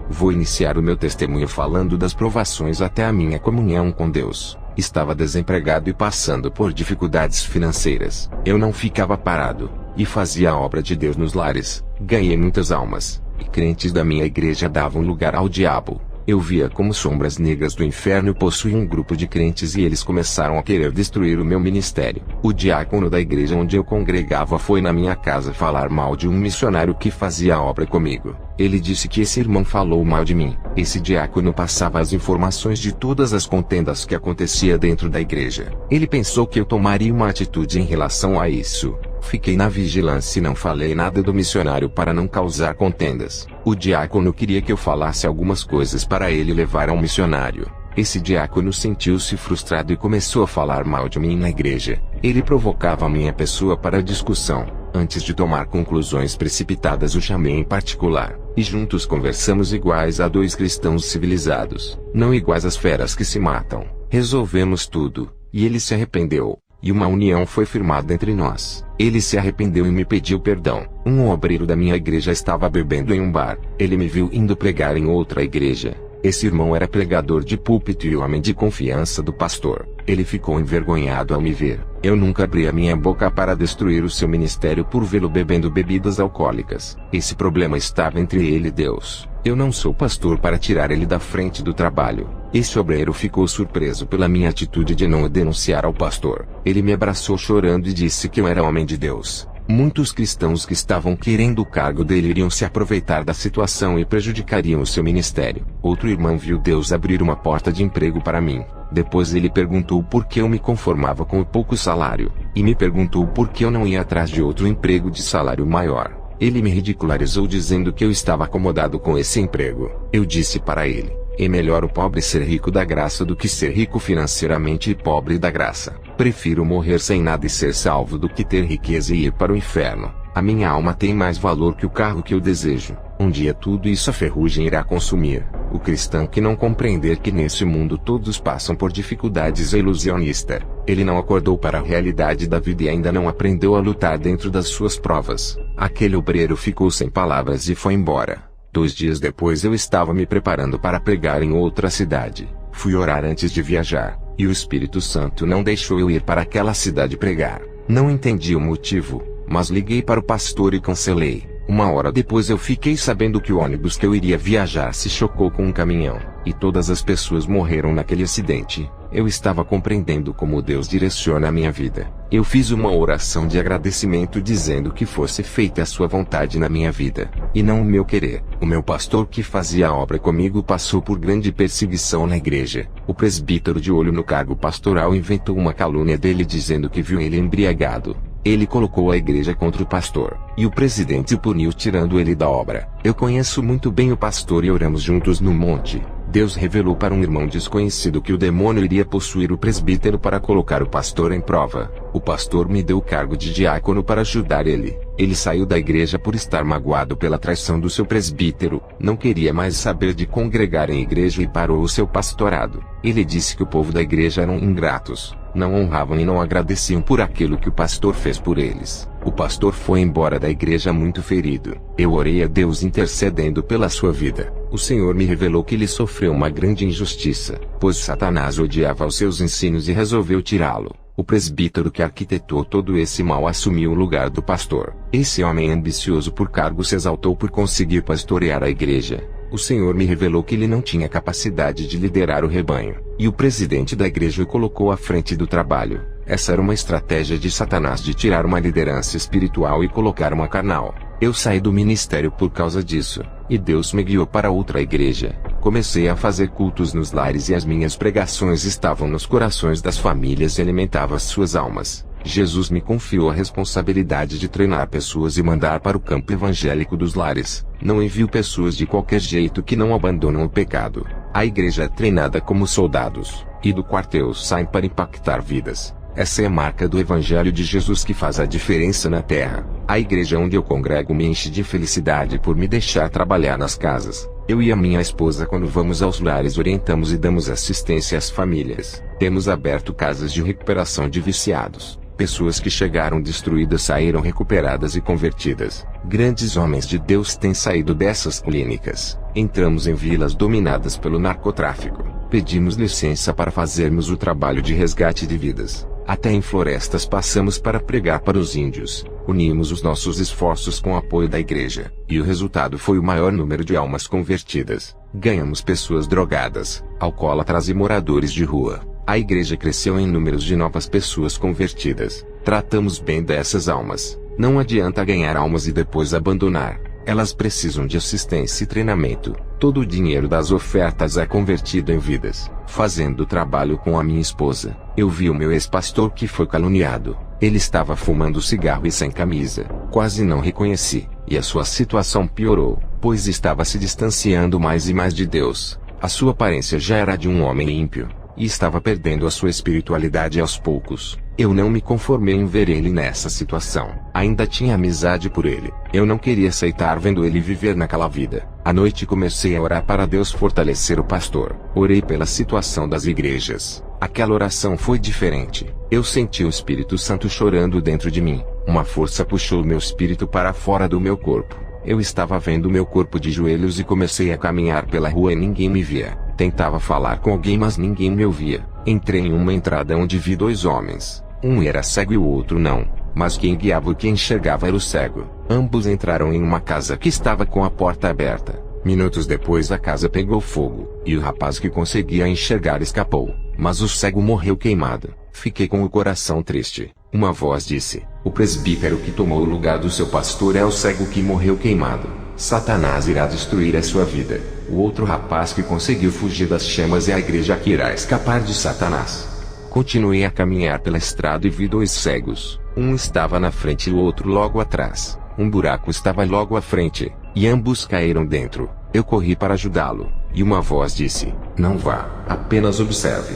Vou iniciar o meu testemunho falando das provações até a minha comunhão com Deus. Estava desempregado e passando por dificuldades financeiras. Eu não ficava parado, e fazia a obra de Deus nos lares. Ganhei muitas almas, e crentes da minha igreja davam lugar ao diabo. Eu via como sombras negras do inferno possuíam um grupo de crentes e eles começaram a querer destruir o meu ministério. O diácono da igreja onde eu congregava foi na minha casa falar mal de um missionário que fazia a obra comigo. Ele disse que esse irmão falou mal de mim. Esse diácono passava as informações de todas as contendas que acontecia dentro da igreja. Ele pensou que eu tomaria uma atitude em relação a isso. Fiquei na vigilância e não falei nada do missionário para não causar contendas. O diácono queria que eu falasse algumas coisas para ele levar ao missionário. Esse diácono sentiu-se frustrado e começou a falar mal de mim na igreja. Ele provocava a minha pessoa para discussão. Antes de tomar conclusões precipitadas, o chamei em particular, e juntos conversamos iguais a dois cristãos civilizados, não iguais às feras que se matam. Resolvemos tudo, e ele se arrependeu. E uma união foi firmada entre nós. Ele se arrependeu e me pediu perdão. Um obreiro da minha igreja estava bebendo em um bar. Ele me viu indo pregar em outra igreja. Esse irmão era pregador de púlpito e homem de confiança do pastor. Ele ficou envergonhado ao me ver. Eu nunca abri a minha boca para destruir o seu ministério por vê-lo bebendo bebidas alcoólicas. Esse problema estava entre ele e Deus. Eu não sou pastor para tirar ele da frente do trabalho. Esse obreiro ficou surpreso pela minha atitude de não o denunciar ao pastor. Ele me abraçou chorando e disse que eu era homem de Deus. Muitos cristãos que estavam querendo o cargo dele iriam se aproveitar da situação e prejudicariam o seu ministério. Outro irmão viu Deus abrir uma porta de emprego para mim. Depois ele perguntou por que eu me conformava com o pouco salário, e me perguntou por que eu não ia atrás de outro emprego de salário maior. Ele me ridicularizou dizendo que eu estava acomodado com esse emprego. Eu disse para ele: é melhor o pobre ser rico da graça do que ser rico financeiramente e pobre da graça. Prefiro morrer sem nada e ser salvo do que ter riqueza e ir para o inferno. A minha alma tem mais valor que o carro que eu desejo. Um dia tudo isso a ferrugem irá consumir. O cristão que não compreender que nesse mundo todos passam por dificuldades é ilusionista. Ele não acordou para a realidade da vida e ainda não aprendeu a lutar dentro das suas provas. Aquele obreiro ficou sem palavras e foi embora. 2 dias depois eu estava me preparando para pregar em outra cidade. Fui orar antes de viajar, e o Espírito Santo não deixou eu ir para aquela cidade pregar. Não entendi o motivo, mas liguei para o pastor e cancelei. 1 hora depois eu fiquei sabendo que o ônibus que eu iria viajar se chocou com um caminhão, e todas as pessoas morreram naquele acidente. Eu estava compreendendo como Deus direciona a minha vida. Eu fiz uma oração de agradecimento dizendo que fosse feita a sua vontade na minha vida, e não o meu querer. O meu pastor que fazia a obra comigo passou por grande perseguição na igreja. O presbítero de olho no cargo pastoral inventou uma calúnia dele dizendo que viu ele embriagado. Ele colocou a igreja contra o pastor, e o presidente o puniu tirando ele da obra. Eu conheço muito bem o pastor e oramos juntos no monte. Deus revelou para um irmão desconhecido que o demônio iria possuir o presbítero para colocar o pastor em prova. O pastor me deu o cargo de diácono para ajudar ele. Ele saiu da igreja por estar magoado pela traição do seu presbítero, não queria mais saber de congregar em igreja e parou o seu pastorado. Ele disse que o povo da igreja eram ingratos, não honravam e não agradeciam por aquilo que o pastor fez por eles. O pastor foi embora da igreja muito ferido. Eu orei a Deus intercedendo pela sua vida. O Senhor me revelou que ele sofreu uma grande injustiça, pois Satanás odiava os seus ensinos e resolveu tirá-lo. O presbítero que arquitetou todo esse mal assumiu o lugar do pastor. Esse homem ambicioso por cargo se exaltou por conseguir pastorear a igreja. O Senhor me revelou que ele não tinha capacidade de liderar o rebanho, e o presidente da igreja o colocou à frente do trabalho. Essa era uma estratégia de Satanás de tirar uma liderança espiritual e colocar uma carnal. Eu saí do ministério por causa disso, e Deus me guiou para outra igreja. Comecei a fazer cultos nos lares e as minhas pregações estavam nos corações das famílias e alimentava as suas almas. Jesus me confiou a responsabilidade de treinar pessoas e mandar para o campo evangélico dos lares. Não envio pessoas de qualquer jeito que não abandonam o pecado. A igreja é treinada como soldados, e do quartel saem para impactar vidas. Essa é a marca do Evangelho de Jesus que faz a diferença na terra. A igreja onde eu congrego me enche de felicidade por me deixar trabalhar nas casas. Eu e a minha esposa, quando vamos aos lares, orientamos e damos assistência às famílias. Temos aberto casas de recuperação de viciados. Pessoas que chegaram destruídas saíram recuperadas e convertidas. Grandes homens de Deus têm saído dessas clínicas. Entramos em vilas dominadas pelo narcotráfico. Pedimos licença para fazermos o trabalho de resgate de vidas. Até em florestas passamos para pregar para os índios. Unimos os nossos esforços com o apoio da igreja. E o resultado foi o maior número de almas convertidas. Ganhamos pessoas drogadas, alcoólatras e moradores de rua. A igreja cresceu em números de novas pessoas convertidas. Tratamos bem dessas almas. Não adianta ganhar almas e depois abandonar. Elas precisam de assistência e treinamento. Todo o dinheiro das ofertas é convertido em vidas. Fazendo o trabalho com a minha esposa, eu vi o meu ex-pastor que foi caluniado. Ele estava fumando cigarro e sem camisa. Quase não reconheci. E a sua situação piorou, pois estava se distanciando mais e mais de Deus. A sua aparência já era de um homem ímpio. E estava perdendo a sua espiritualidade aos poucos. Eu não me conformei em ver ele nessa situação. Ainda tinha amizade por ele. Eu não queria aceitar vendo ele viver naquela vida. À noite comecei a orar para Deus fortalecer o pastor. Orei pela situação das igrejas. Aquela oração foi diferente. Eu senti o Espírito Santo chorando dentro de mim. Uma força puxou meu espírito para fora do meu corpo. Eu estava vendo meu corpo de joelhos e comecei a caminhar pela rua e ninguém me via. Tentava falar com alguém mas ninguém me ouvia. Entrei em uma entrada onde vi dois homens. Um era cego e o outro não. Mas quem guiava e quem enxergava era o cego. Ambos entraram em uma casa que estava com a porta aberta. Minutos depois a casa pegou fogo. E o rapaz que conseguia enxergar escapou. Mas o cego morreu queimado. Fiquei com o coração triste. Uma voz disse: o presbítero que tomou o lugar do seu pastor é o cego que morreu queimado. Satanás irá destruir a sua vida. O outro rapaz que conseguiu fugir das chamas é a igreja que irá escapar de Satanás. Continuei a caminhar pela estrada e vi dois cegos. Um estava na frente e o outro logo atrás. Um buraco estava logo à frente, e ambos caíram dentro. Eu corri para ajudá-lo, e uma voz disse: não vá, apenas observe.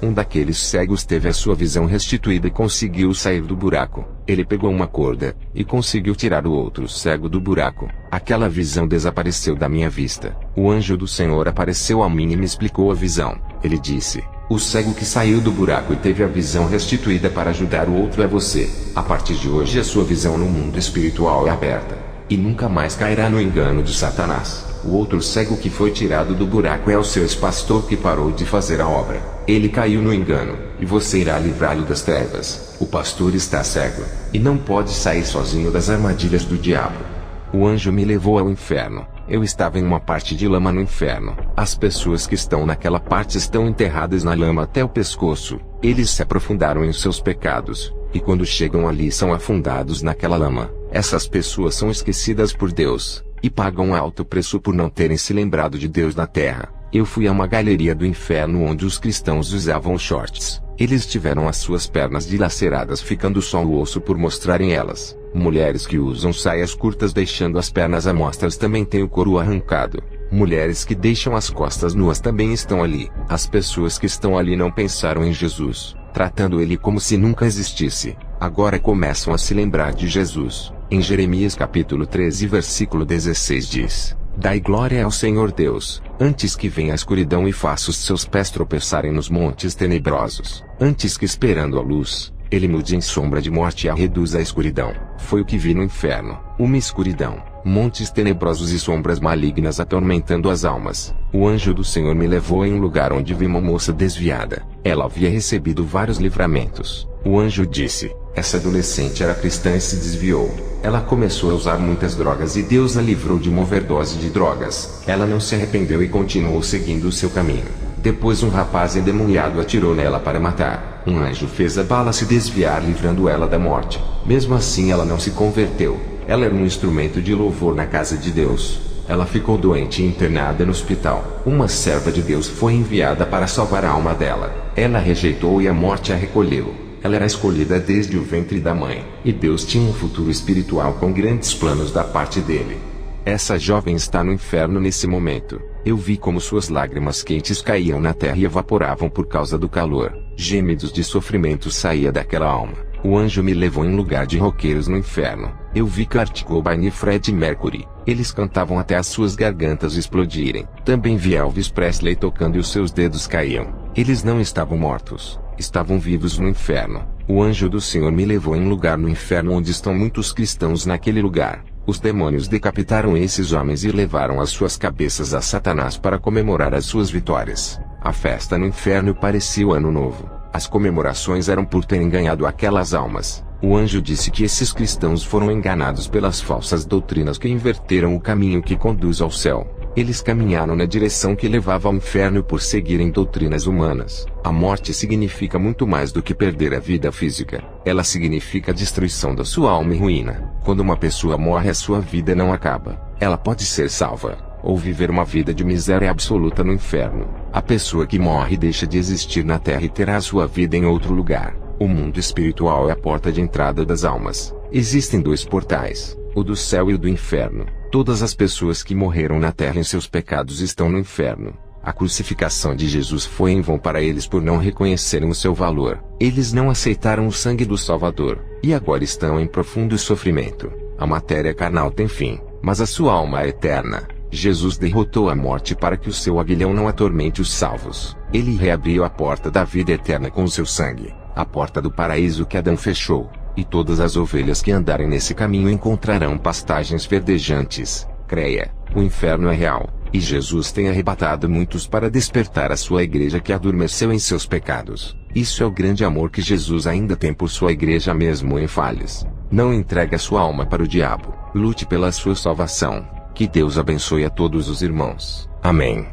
Um daqueles cegos teve a sua visão restituída e conseguiu sair do buraco. Ele pegou uma corda, e conseguiu tirar o outro cego do buraco. Aquela visão desapareceu da minha vista. O anjo do Senhor apareceu a mim e me explicou a visão. Ele disse: o cego que saiu do buraco e teve a visão restituída para ajudar o outro é você. A partir de hoje a sua visão no mundo espiritual é aberta. E nunca mais cairá no engano de Satanás. O outro cego que foi tirado do buraco é o seu ex-pastor que parou de fazer a obra. Ele caiu no engano, e você irá livrá-lo das trevas. O pastor está cego, e não pode sair sozinho das armadilhas do diabo. O anjo me levou ao inferno. Eu estava em uma parte de lama no inferno. As pessoas que estão naquela parte estão enterradas na lama até o pescoço. Eles se aprofundaram em seus pecados, e quando chegam ali são afundados naquela lama. Essas pessoas são esquecidas por Deus, e pagam alto preço por não terem se lembrado de Deus na terra. Eu fui a uma galeria do inferno onde os cristãos usavam shorts. Eles tiveram as suas pernas dilaceradas ficando só o osso por mostrarem elas. Mulheres que usam saias curtas deixando as pernas à mostras também têm o couro arrancado. Mulheres que deixam as costas nuas também estão ali. As pessoas que estão ali não pensaram em Jesus, tratando ele como se nunca existisse. Agora começam a se lembrar de Jesus. Em Jeremias capítulo 13 versículo 16 diz: dai glória ao Senhor Deus, antes que venha a escuridão e faça os seus pés tropeçarem nos montes tenebrosos, antes que esperando a luz, ele mude em sombra de morte e a reduza à escuridão. Foi o que vi no inferno, uma escuridão, montes tenebrosos e sombras malignas atormentando as almas. O anjo do Senhor me levou em um lugar onde vi uma moça desviada. Ela havia recebido vários livramentos. O anjo disse: essa adolescente era cristã e se desviou. Ela começou a usar muitas drogas e Deus a livrou de uma overdose de drogas. Ela não se arrependeu e continuou seguindo o seu caminho. Depois um rapaz endemoniado atirou nela para matar. Um anjo fez a bala se desviar livrando ela da morte. Mesmo assim ela não se converteu. Ela era um instrumento de louvor na casa de Deus. Ela ficou doente e internada no hospital. Uma serva de Deus foi enviada para salvar a alma dela. Ela rejeitou e a morte a recolheu. Ela era escolhida desde o ventre da mãe, e Deus tinha um futuro espiritual com grandes planos da parte dele. Essa jovem está no inferno nesse momento. Eu vi como suas lágrimas quentes caíam na terra e evaporavam por causa do calor. Gemidos de sofrimento saía daquela alma. O anjo me levou em lugar de roqueiros no inferno. Eu vi Kurt Cobain e Freddie Mercury. Eles cantavam até as suas gargantas explodirem. Também vi Elvis Presley tocando e os seus dedos caíam. Eles não estavam mortos. Estavam vivos no inferno. O anjo do Senhor me levou em lugar no inferno onde estão muitos cristãos naquele lugar. Os demônios decapitaram esses homens e levaram as suas cabeças a Satanás para comemorar as suas vitórias. A festa no inferno parecia o ano novo. As comemorações eram por terem ganhado aquelas almas. O anjo disse que esses cristãos foram enganados pelas falsas doutrinas que inverteram o caminho que conduz ao céu. Eles caminharam na direção que levava ao inferno por seguirem doutrinas humanas. A morte significa muito mais do que perder a vida física. Ela significa a destruição da sua alma e ruína. Quando uma pessoa morre, a sua vida não acaba. Ela pode ser salva, ou viver uma vida de miséria absoluta no inferno. A pessoa que morre deixa de existir na terra e terá a sua vida em outro lugar. O mundo espiritual é a porta de entrada das almas. Existem dois portais, o do céu e o do inferno. Todas as pessoas que morreram na terra em seus pecados estão no inferno. A crucificação de Jesus foi em vão para eles por não reconhecerem o seu valor. Eles não aceitaram o sangue do Salvador, e agora estão em profundo sofrimento. A matéria carnal tem fim, mas a sua alma é eterna. Jesus derrotou a morte para que o seu aguilhão não atormente os salvos. Ele reabriu a porta da vida eterna com o seu sangue, a porta do paraíso que Adão fechou. E todas as ovelhas que andarem nesse caminho encontrarão pastagens verdejantes. Creia, o inferno é real, e Jesus tem arrebatado muitos para despertar a sua igreja que adormeceu em seus pecados. Isso é o grande amor que Jesus ainda tem por sua igreja mesmo em falhas. Não entregue a sua alma para o diabo. Lute pela sua salvação. Que Deus abençoe a todos os irmãos. Amém.